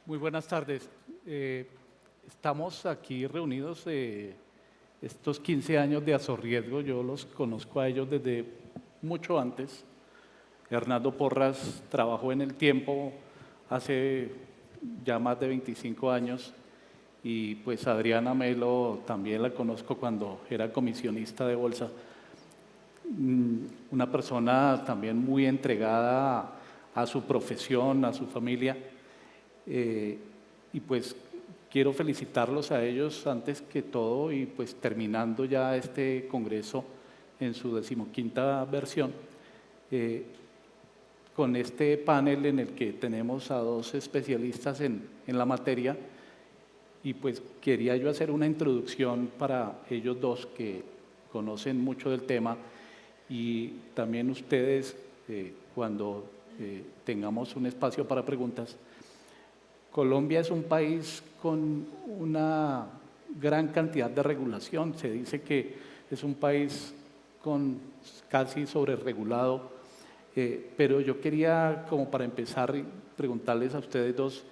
Muy buenas tardes. Estamos aquí reunidos estos 15 años de Azorriesgo. Yo los conozco a ellos desde mucho antes. Hernando Porras trabajó en El Tiempo hace ya más de 25 años y pues Adriana Melo también la conozco cuando era comisionista de bolsa. Una persona también muy entregada a su profesión, a su familia. Y pues quiero felicitarlos a ellos antes que todo y pues terminando ya este congreso en su 15ª versión, con este panel en el que tenemos a dos especialistas en la materia y pues quería yo hacer una introducción para ellos dos que conocen mucho del tema y también ustedes cuando tengamos un espacio para preguntas. Colombia es un país con una gran cantidad de regulación. Se dice que es un país casi sobreregulado, pero yo quería, como para empezar, preguntarles a ustedes dos,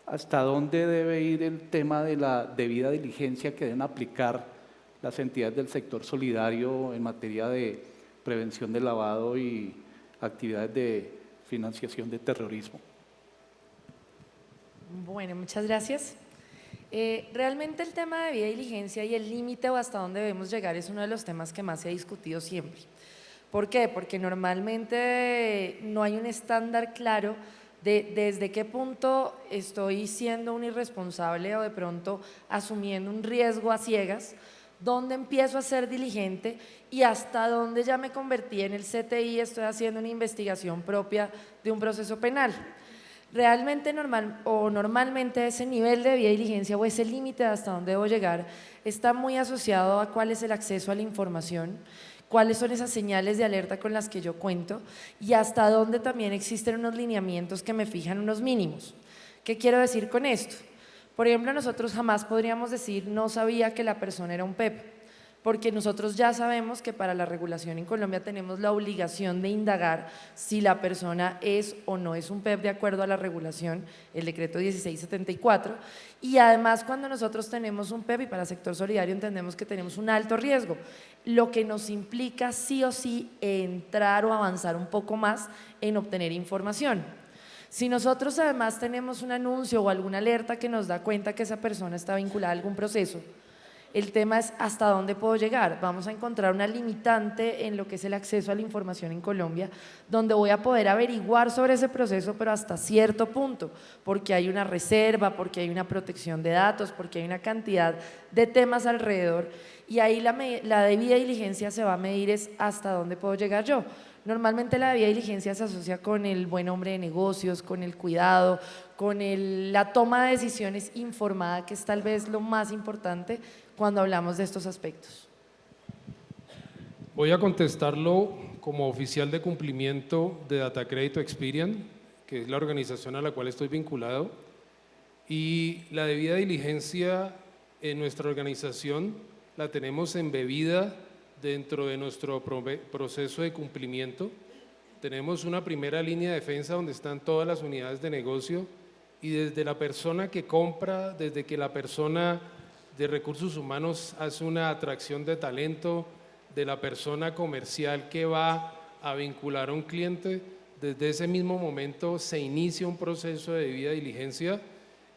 ¿hasta dónde debe ir el tema de la debida diligencia que deben aplicar las entidades del sector solidario en materia de prevención del lavado y actividades de financiación de terrorismo? Bueno, muchas gracias. Realmente el tema de debida diligencia y el límite o hasta dónde debemos llegar es uno de los temas que más se ha discutido siempre. ¿Por qué? Porque normalmente no hay un estándar claro de desde qué punto estoy siendo un irresponsable o de pronto asumiendo un riesgo a ciegas, dónde empiezo a ser diligente y hasta dónde ya me convertí en el CTI, estoy haciendo una investigación propia de un proceso penal. Realmente normalmente ese nivel de debida diligencia o ese límite hasta dónde debo llegar está muy asociado a cuál es el acceso a la información, cuáles son esas señales de alerta con las que yo cuento y hasta dónde también existen unos lineamientos que me fijan unos mínimos. ¿Qué quiero decir con esto? Por ejemplo, nosotros jamás podríamos decir no sabía que la persona era un PEP, porque nosotros ya sabemos que para la regulación en Colombia tenemos la obligación de indagar si la persona es o no es un PEP de acuerdo a la regulación, el decreto 1674, y además cuando nosotros tenemos un PEP y para sector solidario entendemos que tenemos un alto riesgo, lo que nos implica sí o sí entrar o avanzar un poco más en obtener información. Si nosotros además tenemos un anuncio o alguna alerta que nos da cuenta que esa persona está vinculada a algún proceso, el tema es hasta dónde puedo llegar. Vamos a encontrar una limitante en lo que es el acceso a la información en Colombia, donde voy a poder averiguar sobre ese proceso, pero hasta cierto punto, porque hay una reserva, porque hay una protección de datos, porque hay una cantidad de temas alrededor y ahí la debida diligencia se va a medir es hasta dónde puedo llegar yo. Normalmente la debida diligencia se asocia con el buen hombre de negocios, con el cuidado, con la toma de decisiones informada, que es tal vez lo más importante cuando hablamos de estos aspectos. Voy a contestarlo como oficial de cumplimiento de Data Crédito Experian, que es la organización a la cual estoy vinculado, y la debida diligencia en nuestra organización la tenemos embebida dentro de nuestro proceso de cumplimiento. Tenemos una primera línea de defensa donde están todas las unidades de negocio y desde la persona que compra, desde que la persona de recursos humanos hace una atracción de talento, de la persona comercial que va a vincular a un cliente, desde ese mismo momento se inicia un proceso de debida diligencia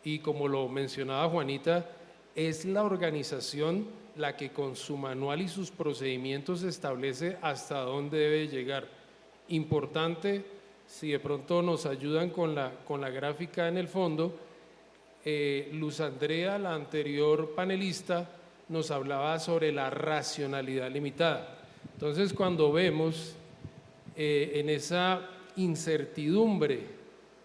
y como lo mencionaba Juanita, es la organización la que con su manual y sus procedimientos establece hasta dónde debe llegar. Importante, si de pronto nos ayudan con la gráfica en el fondo, Luz Andrea, la anterior panelista, nos hablaba sobre la racionalidad limitada. Entonces, cuando vemos en esa incertidumbre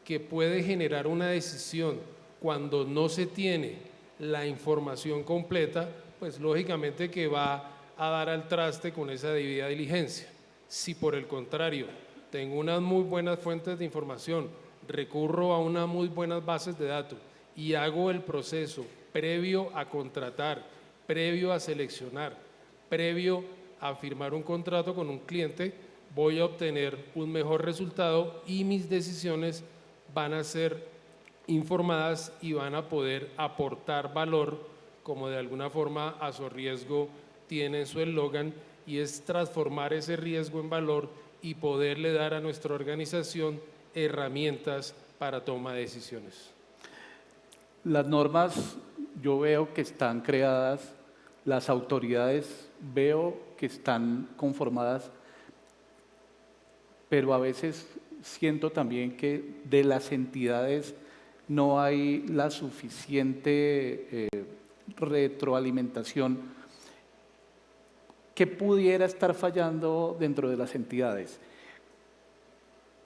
que puede generar una decisión cuando no se tiene la información completa, pues lógicamente que va a dar al traste con esa debida diligencia. Si por el contrario tengo unas muy buenas fuentes de información, recurro a unas muy buenas bases de datos y hago el proceso previo a contratar, previo a seleccionar, previo a firmar un contrato con un cliente, voy a obtener un mejor resultado y mis decisiones van a ser informadas y van a poder aportar valor, como de alguna forma Azorriesgo tiene en su eslogan, y es transformar ese riesgo en valor y poderle dar a nuestra organización herramientas para toma de decisiones. Las normas yo veo que están creadas, las autoridades veo que están conformadas, pero a veces siento también que de las entidades no hay la suficiente retroalimentación que pudiera estar fallando dentro de las entidades.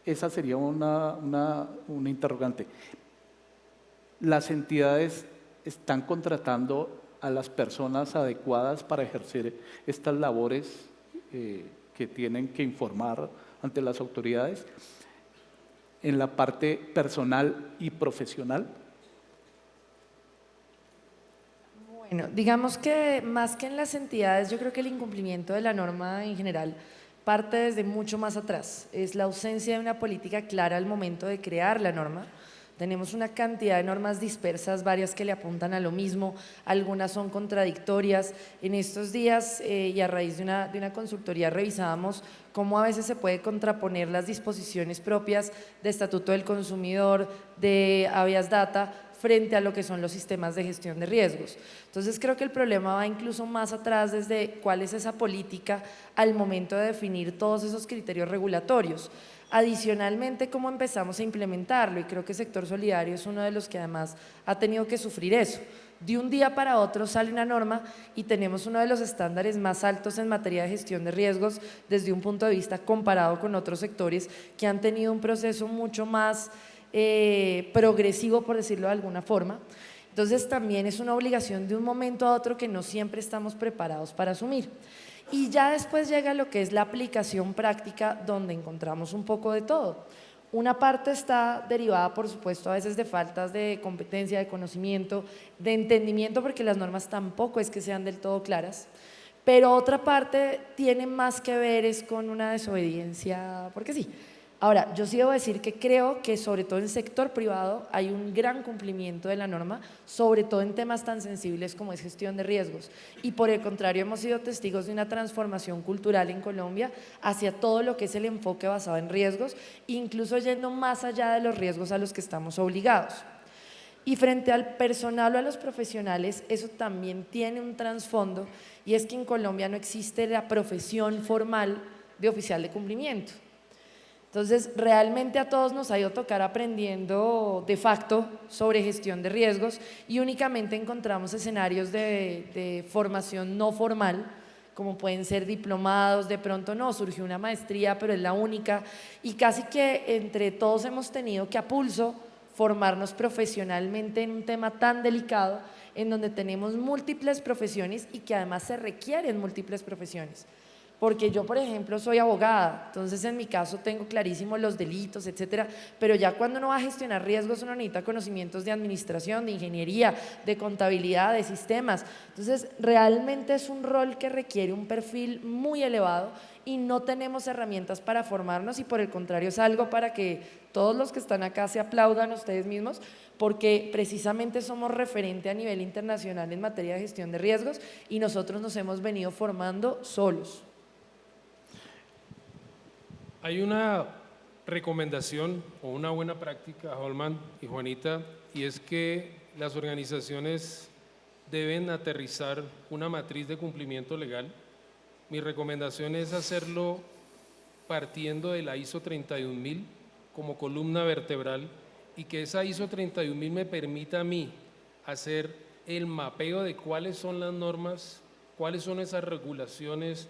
Esa sería una interrogante. ¿Las entidades están contratando a las personas adecuadas para ejercer estas labores que tienen que informar ante las autoridades en la parte personal y profesional? Bueno, digamos que más que en las entidades, yo creo que el incumplimiento de la norma en general parte desde mucho más atrás. Es la ausencia de una política clara al momento de crear la norma. Tenemos una cantidad de normas dispersas, varias que le apuntan a lo mismo, algunas son contradictorias. En estos días y a raíz de una consultoría revisábamos cómo a veces se puede contraponer las disposiciones propias de Estatuto del Consumidor, de Habeas Data, frente a lo que son los sistemas de gestión de riesgos. Entonces creo que el problema va incluso más atrás desde cuál es esa política al momento de definir todos esos criterios regulatorios. Adicionalmente, cómo empezamos a implementarlo, y creo que el sector solidario es uno de los que además ha tenido que sufrir eso. De un día para otro sale una norma y tenemos uno de los estándares más altos en materia de gestión de riesgos desde un punto de vista comparado con otros sectores que han tenido un proceso mucho más progresivo, por decirlo de alguna forma. Entonces también es una obligación de un momento a otro que no siempre estamos preparados para asumir. Y ya después llega lo que es la aplicación práctica, donde encontramos un poco de todo. Una parte está derivada, por supuesto, a veces de faltas de competencia, de conocimiento, de entendimiento, porque las normas tampoco es que sean del todo claras, pero otra parte tiene más que ver es con una desobediencia, porque sí. Ahora, yo sí debo decir que creo que sobre todo en el sector privado hay un gran cumplimiento de la norma, sobre todo en temas tan sensibles como es gestión de riesgos. Y por el contrario, hemos sido testigos de una transformación cultural en Colombia hacia todo lo que es el enfoque basado en riesgos, incluso yendo más allá de los riesgos a los que estamos obligados. Y frente al personal o a los profesionales, eso también tiene un trasfondo, y es que en Colombia no existe la profesión formal de oficial de cumplimiento. Entonces, realmente a todos nos ha ido a tocar aprendiendo de facto sobre gestión de riesgos y únicamente encontramos escenarios de formación no formal, como pueden ser diplomados, de pronto no, surgió una maestría, pero es la única, y casi que entre todos hemos tenido que a pulso formarnos profesionalmente en un tema tan delicado, en donde tenemos múltiples profesiones y que además se requieren múltiples profesiones. Porque yo, por ejemplo, soy abogada, entonces en mi caso tengo clarísimo los delitos, etcétera, pero ya cuando uno va a gestionar riesgos uno necesita conocimientos de administración, de ingeniería, de contabilidad, de sistemas. Entonces, realmente es un rol que requiere un perfil muy elevado y no tenemos herramientas para formarnos, y por el contrario es algo para que todos los que están acá se aplaudan ustedes mismos, porque precisamente somos referente a nivel internacional en materia de gestión de riesgos y nosotros nos hemos venido formando solos. Hay una recomendación o una buena práctica, Holman y Juanita, y es que las organizaciones deben aterrizar una matriz de cumplimiento legal. Mi recomendación es hacerlo partiendo de la ISO 31000 como columna vertebral, y que esa ISO 31000 me permita a mí hacer el mapeo de cuáles son las normas, cuáles son esas regulaciones,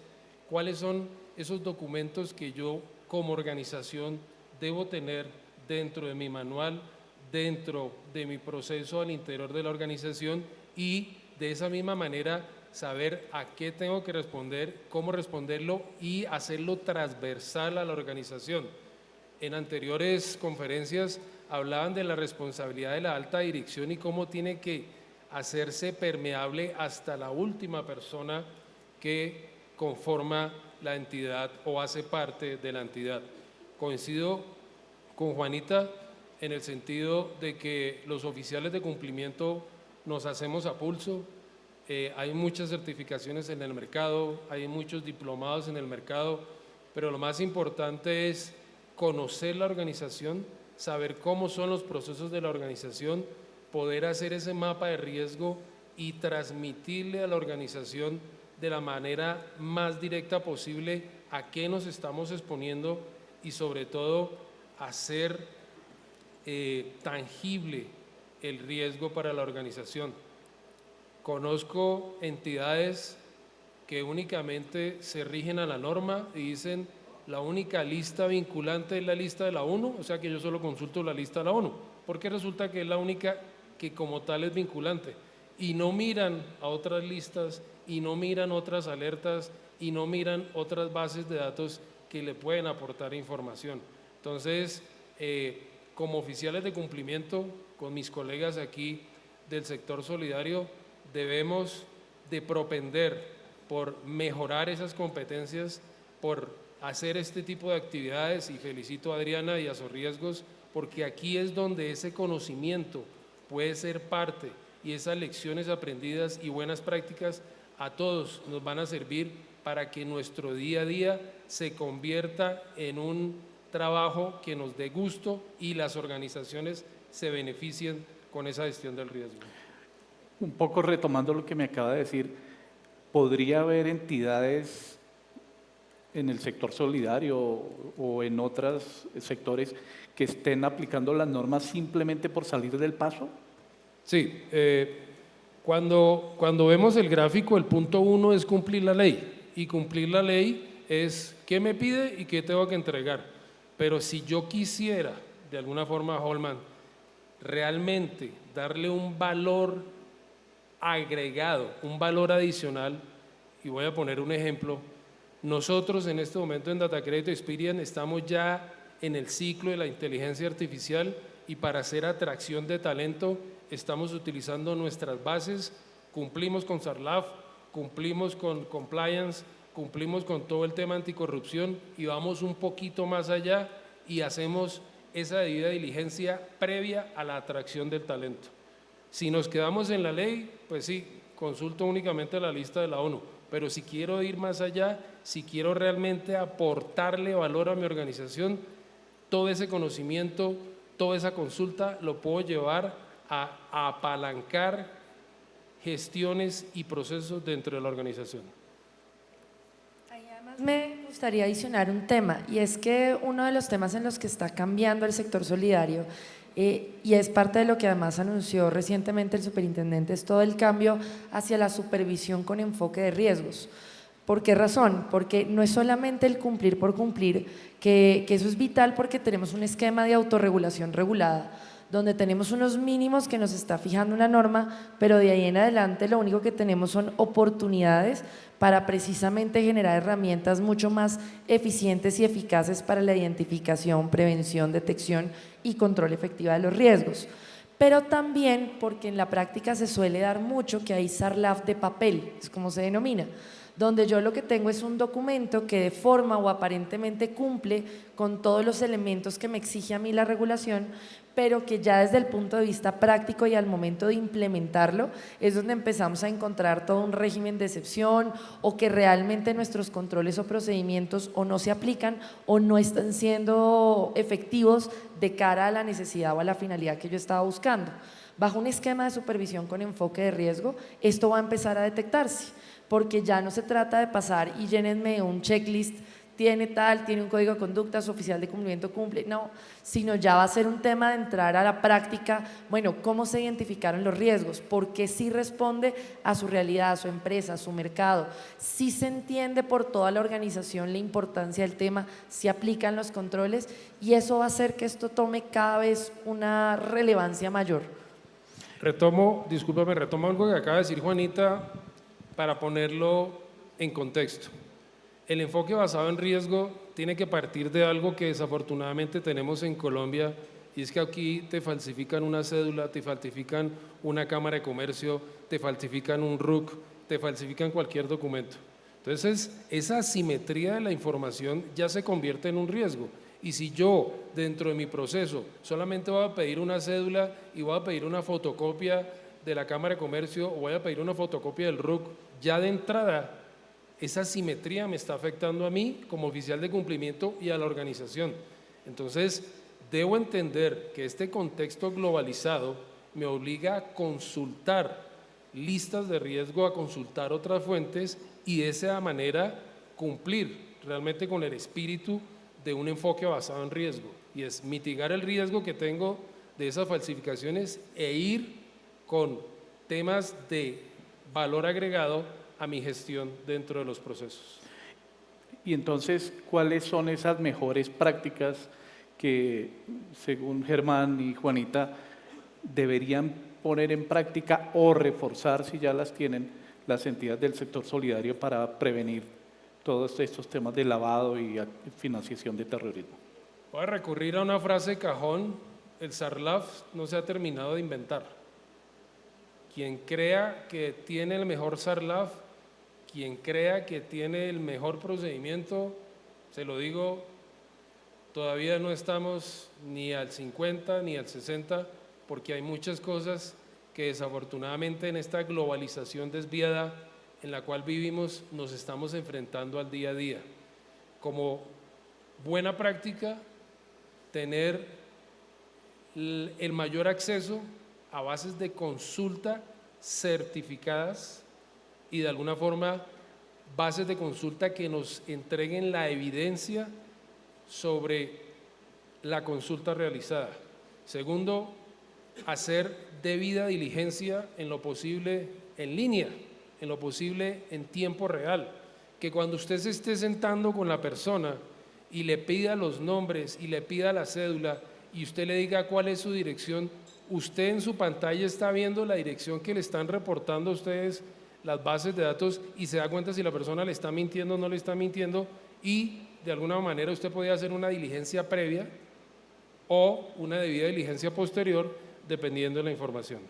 cuáles son esos documentos que yo como organización debo tener dentro de mi manual, dentro de mi proceso al interior de la organización, y de esa misma manera saber a qué tengo que responder, cómo responderlo y hacerlo transversal a la organización. en anteriores conferencias hablaban de la responsabilidad de la alta dirección y cómo tiene que hacerse permeable hasta la última persona que conforma la entidad o hace parte de la entidad. Coincido con Juanita en el sentido de que los oficiales de cumplimiento nos hacemos a pulso. Hay muchas certificaciones en el mercado, hay muchos diplomados en el mercado, pero lo más importante es conocer la organización, saber cómo son los procesos de la organización, poder hacer ese mapa de riesgo y transmitirle a la organización de la manera más directa posible a qué nos estamos exponiendo y sobre todo hacer tangible el riesgo para la organización. Conozco entidades que únicamente se rigen a la norma y dicen la única lista vinculante es la lista de la ONU, o sea que yo solo consulto la lista de la ONU, porque resulta que es la única que como tal es vinculante y no miran a otras listas y no miran otras alertas y no miran otras bases de datos que le pueden aportar información. Entonces, como oficiales de cumplimiento, con mis colegas aquí del sector solidario, debemos de propender por mejorar esas competencias, por hacer este tipo de actividades y felicito a Adriana y a Sorriesgos porque aquí es donde ese conocimiento puede ser parte y esas lecciones aprendidas y buenas prácticas a todos nos van a servir para que nuestro día a día se convierta en un trabajo que nos dé gusto y las organizaciones se beneficien con esa gestión del riesgo. Un poco retomando lo que me acaba de decir, ¿podría haber entidades en el sector solidario o en otros sectores que estén aplicando las normas simplemente por salir del paso? Sí, cuando vemos el gráfico, el punto 1 es cumplir la ley y cumplir la ley es qué me pide y qué tengo que entregar. Pero si yo quisiera, de alguna forma, Holman, realmente darle un valor agregado, un valor adicional, y voy a poner un ejemplo, nosotros en este momento en Datacredito Experian estamos ya en el ciclo de la inteligencia artificial y para hacer atracción de talento estamos utilizando nuestras bases, cumplimos con SARLAF, cumplimos con compliance, cumplimos con todo el tema anticorrupción y vamos un poquito más allá y hacemos esa debida diligencia previa a la atracción del talento. Si nos quedamos en la ley, pues sí, consulto únicamente la lista de la ONU, pero si quiero ir más allá, si quiero realmente aportarle valor a mi organización, todo ese conocimiento, toda esa consulta lo puedo llevar a apalancar gestiones y procesos dentro de la organización. Me gustaría adicionar un tema y es que uno de los temas en los que está cambiando el sector solidario y es parte de lo que además anunció recientemente el superintendente es todo el cambio hacia la supervisión con enfoque de riesgos. ¿Por qué razón? Porque no es solamente el cumplir por cumplir, que eso es vital porque tenemos un esquema de autorregulación regulada donde tenemos unos mínimos que nos está fijando una norma, pero de ahí en adelante lo único que tenemos son oportunidades para precisamente generar herramientas mucho más eficientes y eficaces para la identificación, prevención, detección y control efectiva de los riesgos. Pero también porque en la práctica se suele dar mucho que hay SARLAF de papel, es como se denomina, donde yo lo que tengo es un documento que de forma o aparentemente cumple con todos los elementos que me exige a mí la regulación, pero que ya desde el punto de vista práctico y al momento de implementarlo es donde empezamos a encontrar todo un régimen de excepción o que realmente nuestros controles o procedimientos o no se aplican o no están siendo efectivos de cara a la necesidad o a la finalidad que yo estaba buscando. Bajo un esquema de supervisión con enfoque de riesgo, esto va a empezar a detectarse, porque ya no se trata de pasar y llénenme un checklist, tiene tal, tiene un código de conducta, su oficial de cumplimiento cumple, no, sino ya va a ser un tema de entrar a la práctica, bueno, ¿cómo se identificaron los riesgos? ¿Por qué sí responde a su realidad, a su empresa, a su mercado? ¿Sí se entiende por toda la organización la importancia del tema? ¿Se aplican los controles? Y eso va a hacer que esto tome cada vez una relevancia mayor. Retomo algo que acaba de decir Juanita para ponerlo en contexto. El enfoque basado en riesgo tiene que partir de algo que desafortunadamente tenemos en Colombia, y es que aquí te falsifican una cédula, te falsifican una cámara de comercio, te falsifican un RUC, te falsifican cualquier documento. Entonces, esa asimetría de la información ya se convierte en un riesgo. Y si yo, dentro de mi proceso, solamente voy a pedir una cédula y voy a pedir una fotocopia de la Cámara de Comercio o voy a pedir una fotocopia del RUC, ya de entrada, esa asimetría me está afectando a mí como oficial de cumplimiento y a la organización. Entonces, debo entender que este contexto globalizado me obliga a consultar listas de riesgo, a consultar otras fuentes y de esa manera cumplir realmente con el espíritu de un enfoque basado en riesgo, y es mitigar el riesgo que tengo de esas falsificaciones e ir con temas de valor agregado a mi gestión dentro de los procesos. Y entonces, ¿cuáles son esas mejores prácticas que, según Germán y Juanita, deberían poner en práctica o reforzar, si ya las tienen, las entidades del sector solidario para prevenir todos estos temas de lavado y financiación de terrorismo? Voy a recurrir a una frase de cajón: el SARLAF no se ha terminado de inventar. Quien crea que tiene el mejor SARLAF, quien crea que tiene el mejor procedimiento, se lo digo, todavía no estamos ni al 50 ni al 60, porque hay muchas cosas que desafortunadamente en esta globalización desviada en la cual vivimos nos estamos enfrentando al día a día. Como buena práctica, tener el mayor acceso a bases de consulta certificadas y de alguna forma bases de consulta que nos entreguen la evidencia sobre la consulta realizada. Segundo, hacer debida diligencia en lo posible en línea, en lo posible en tiempo real, que cuando usted se esté sentando con la persona y le pida los nombres y le pida la cédula y usted le diga cuál es su dirección, usted en su pantalla está viendo la dirección que le están reportando a ustedes las bases de datos y se da cuenta si la persona le está mintiendo o no le está mintiendo, y de alguna manera usted podría hacer una diligencia previa o una debida diligencia posterior dependiendo de la información.